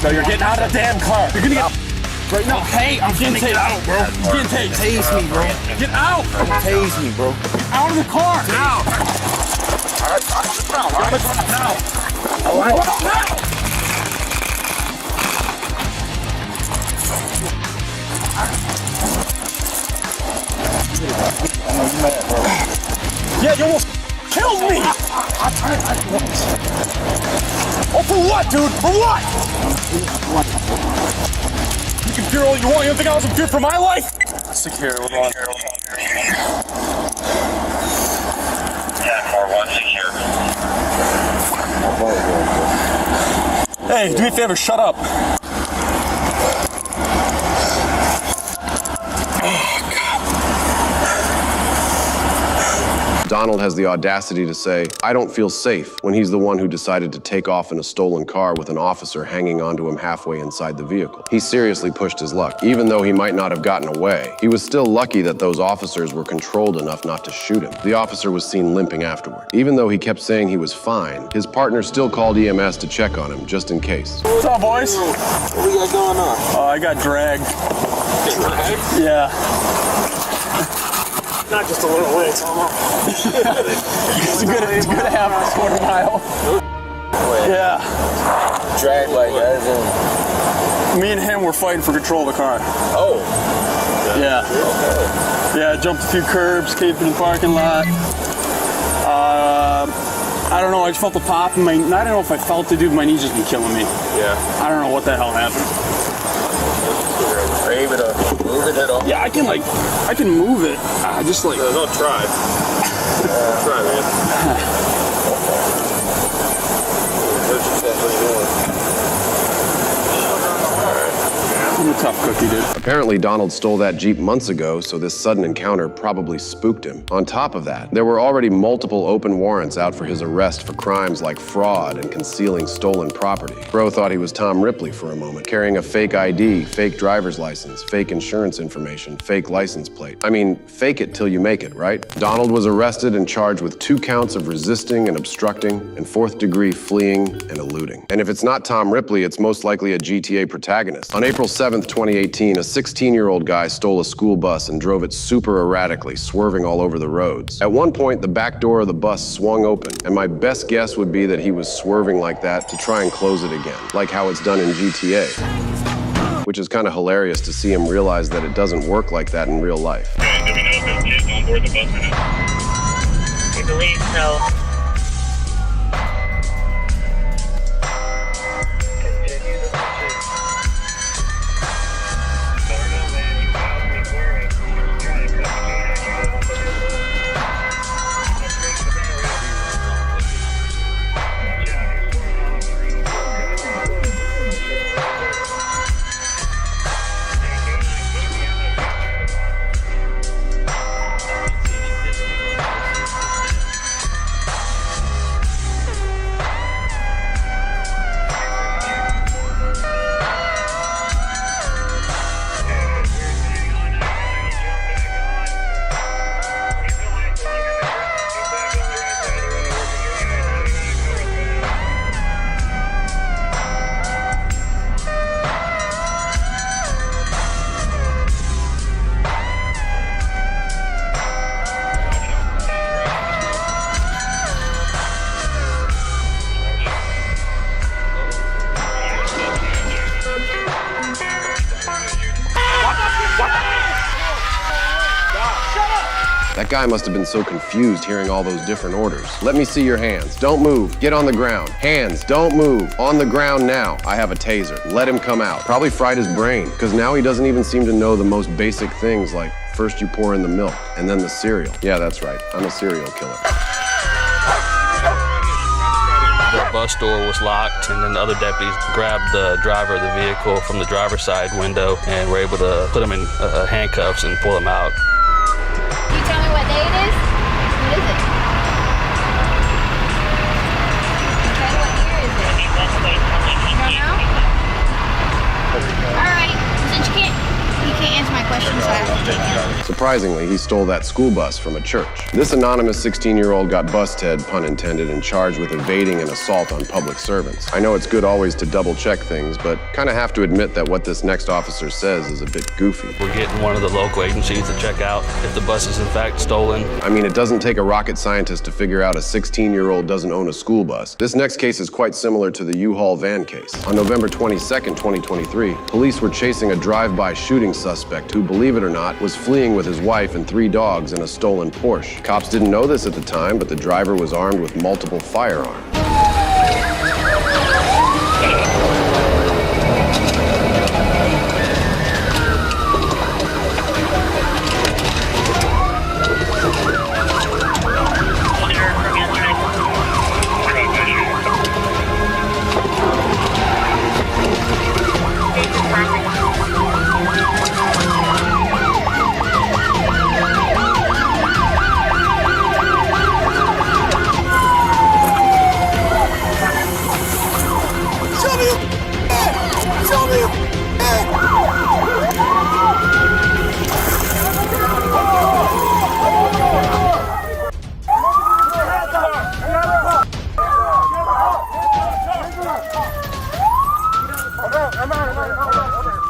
No, you're getting out of the damn car. You're gonna get. Right now. Hey, I'm getting tased. out, bro. You're getting tased. Tase me, bro. Get out. Tase me, bro. Out of the car. Now. All right. Yeah, you almost killed me. Oh, for what, dude? For what? You can fear all you want. You don't think I was in fear for my life? Secure. Hold on. Yeah, 4-1 secure. Hey, do me a favor. Shut up. Donald has the audacity to say, "I don't feel safe," when he's the one who decided to take off in a stolen car with an officer hanging onto him halfway inside the vehicle. He seriously pushed his luck. Even though he might not have gotten away, he was still lucky that those officers were controlled enough not to shoot him. The officer was seen limping afterward. Even though he kept saying he was fine, his partner still called EMS to check on him, just in case. What's up, boys? What we got going on? I got dragged. Dragged? Yeah. Not just a little way, it's almost. It's a good half a quarter mile. Yeah. Drag like that. Me and him were fighting for control of the car. Oh. Yeah. Okay. Yeah, jumped a few curbs, came in the parking lot. I don't know, I just felt a pop in my, I don't know if I felt it, dude, my knee's just been killing me. Yeah. I don't know what the hell happened. Brave it up. Move it all. Yeah, I can move it. Just like. No, try. Try, man. I'm a tough cookie, dude. Apparently, Donald stole that Jeep months ago, so this sudden encounter probably spooked him. On top of that, there were already multiple open warrants out for his arrest for crimes like fraud and concealing stolen property. Bro thought he was Tom Ripley for a moment, carrying a fake ID, fake driver's license, fake insurance information, fake license plate. I mean, fake it till you make it, right? Donald was arrested and charged with 2 counts of resisting and obstructing and 4th-degree fleeing and eluding. And if it's not Tom Ripley, it's most likely a GTA protagonist. On April 7th, 2018, a 16-year-old guy stole a school bus and drove it super erratically, swerving all over the roads. At one point, the back door of the bus swung open, and my best guess would be that he was swerving like that to try and close it again, like how it's done in GTA. Which is kind of hilarious to see him realize that it doesn't work like that in real life. Do we know if there's kids on board the bus or not? We believe so. That guy must have been so confused hearing all those different orders. Let me see your hands. Don't move. Get on the ground. Hands, don't move. On the ground now. I have a taser. Let him come out. Probably fried his brain, because now he doesn't even seem to know the most basic things like first you pour in the milk, and then the cereal. Yeah, that's right. I'm a serial killer. The bus door was locked, and then the other deputies grabbed the driver of the vehicle from the driver's side window and were able to put him in handcuffs and pull him out. Can you tell me what day it is? What is it? Okay, what year is it? You don't know? Alright, since you can't answer my question, so I have to take it. Surprisingly, he stole that school bus from a church. This anonymous 16-year-old got busted, pun intended, and charged with evading and assault on public servants. I know it's good always to double-check things, but kind of have to admit that what this next officer says is a bit goofy. We're getting one of the local agencies to check out if the bus is in fact stolen. I mean, it doesn't take a rocket scientist to figure out a 16-year-old doesn't own a school bus. This next case is quite similar to the U-Haul van case. On November 22nd, 2023, police were chasing a drive-by shooting suspect who, believe it or not, was fleeing with his wife and 3 dogs in a stolen Porsche. Cops didn't know this at the time, but the driver was armed with multiple firearms.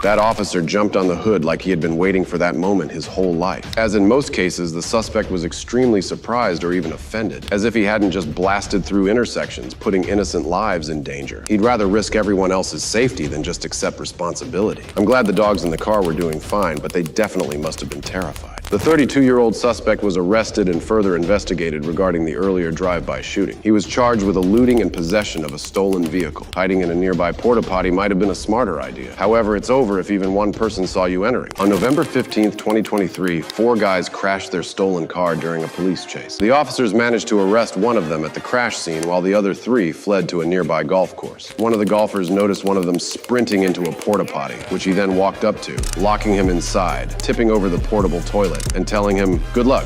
That officer jumped on the hood like he had been waiting for that moment his whole life. As in most cases, the suspect was extremely surprised or even offended, as if he hadn't just blasted through intersections, putting innocent lives in danger. He'd rather risk everyone else's safety than just accept responsibility. I'm glad the dogs in the car were doing fine, but they definitely must have been terrified. The 32-year-old suspect was arrested and further investigated regarding the earlier drive-by shooting. He was charged with eluding and possession of a stolen vehicle. Hiding in a nearby porta potty might have been a smarter idea. However, it's over over if even one person saw you entering. On November 15th, 2023, 4 guys crashed their stolen car during a police chase. The officers managed to arrest one of them at the crash scene while the other 3 fled to a nearby golf course. One of the golfers noticed one of them sprinting into a porta potty, which he then walked up to, locking him inside, tipping over the portable toilet, and telling him, "Good luck."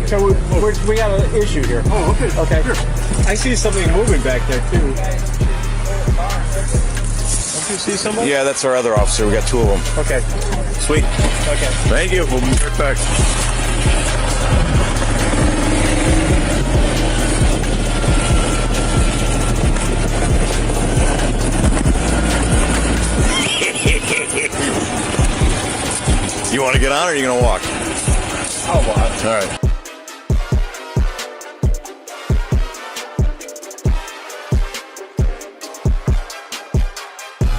So we got an issue here. Oh, okay. Okay. Here. I see something moving back there, too. Don't you see somebody? Yeah, that's our other officer. We got 2 of them. Okay. Sweet. Okay. Thank you. We'll be right back. You want to get on or are you going to walk? I'll walk. All right.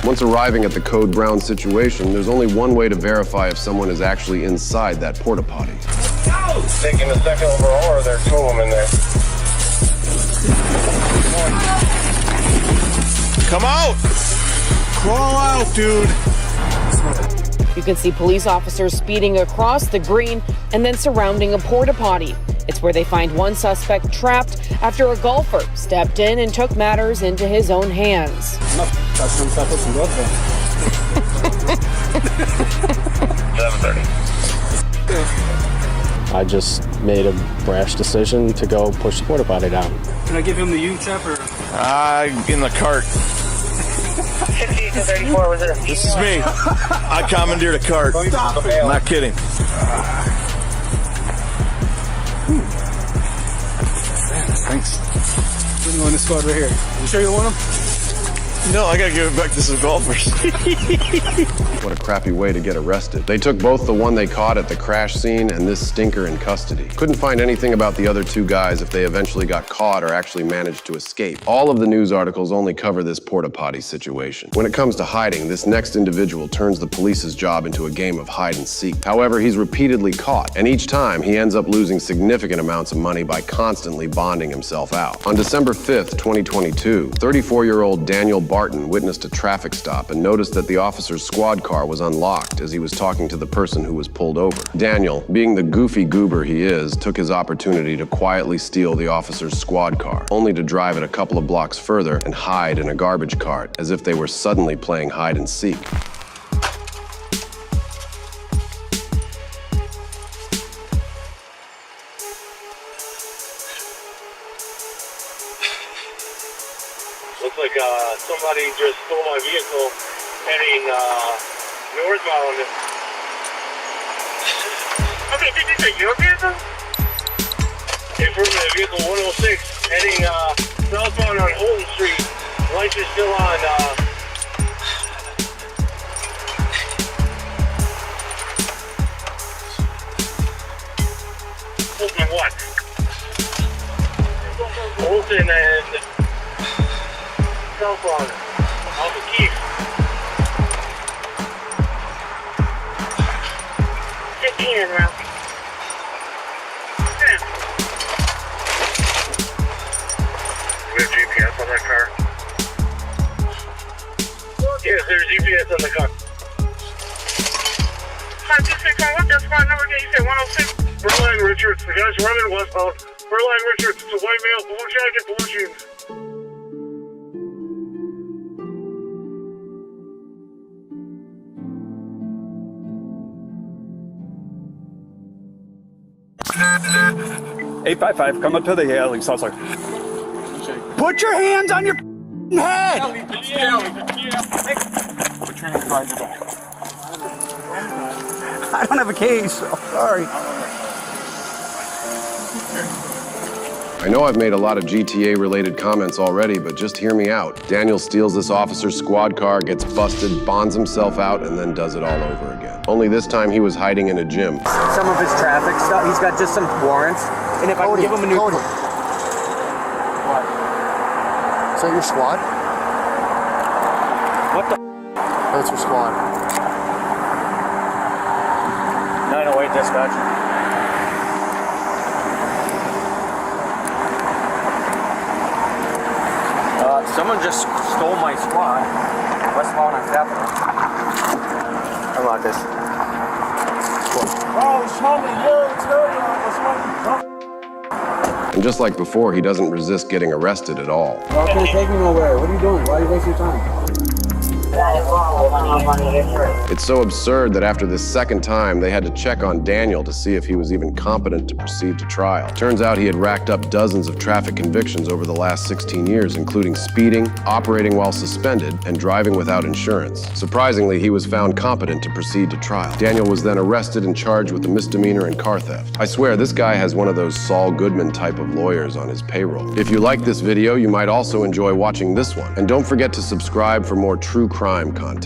Once arriving at the Code Brown situation, there's only one way to verify if someone is actually inside that porta potty. Taking the second overall, or there are 2 of them in there? Come out! Crawl out, dude! You can see police officers speeding across the green and then surrounding a porta potty. It's where they find one suspect trapped after a golfer stepped in and took matters into his own hands. 7:30. I just made a brash decision to go push the porta potty down. Can I give him the U-tap or? In the cart. 5234, was it a female? This is me. I commandeered a cart. Stop it. I'm not kidding. Thanks. We're going to squad right here. You sure you want him? No, I gotta give it back to some golfers. What a crappy way to get arrested. They took both the one they caught at the crash scene and this stinker in custody. Couldn't find anything about the other 2 guys if they eventually got caught or actually managed to escape. All of the news articles only cover this porta potty situation. When it comes to hiding, this next individual turns the police's job into a game of hide and seek. However, he's repeatedly caught, and each time he ends up losing significant amounts of money by constantly bonding himself out. On December 5th, 2022, 34-year-old Daniel Barton witnessed a traffic stop and noticed that the officer's squad car was unlocked as he was talking to the person who was pulled over. Daniel, being the goofy goober he is, took his opportunity to quietly steal the officer's squad car, only to drive it a couple of blocks further and hide in a garbage cart as if they were suddenly playing hide and seek. Looks like somebody just stole my vehicle heading northbound. Okay, did you say your vehicle? In front of the vehicle 106 heading southbound on Holton Street. Lights are still on. Holton what? Holton and southbound. Off of Keith. 15 en route. Yeah. We have GPS on that car? Yes, there's GPS on the car. 5261, what's that spot number again? You said 106? Berline Richards, the guy's running westbound. Berline Richards, it's a white male, blue jacket, blue jeans. $855, come up to the alley, Salsa. Put your hands on your head! I don't have a case, so sorry. I know I've made a lot of GTA-related comments already, but just hear me out. Daniel steals this officer's squad car, gets busted, bonds himself out, and then does it all over again. Only this time he was hiding in a gym. Some of his traffic stuff, he's got just some warrants, and if I can give him a new... Cody. What? Is that your squad? What the... That's your squad. 908 dispatch. Someone just stole my squad. What's wrong with that? How about this? Oh, show me you, what's wrong? And just like before, he doesn't resist getting arrested at all. Y'all can't take me nowhere. What are you doing? Why are you wasting your time? It's so absurd that after this second time, they had to check on Daniel to see if he was even competent to proceed to trial. Turns out he had racked up dozens of traffic convictions over the last 16 years, including speeding, operating while suspended, and driving without insurance. Surprisingly, he was found competent to proceed to trial. Daniel was then arrested and charged with a misdemeanor and car theft. I swear, this guy has one of those Saul Goodman type of lawyers on his payroll. If you like this video, you might also enjoy watching this one. And don't forget to subscribe for more true crime content.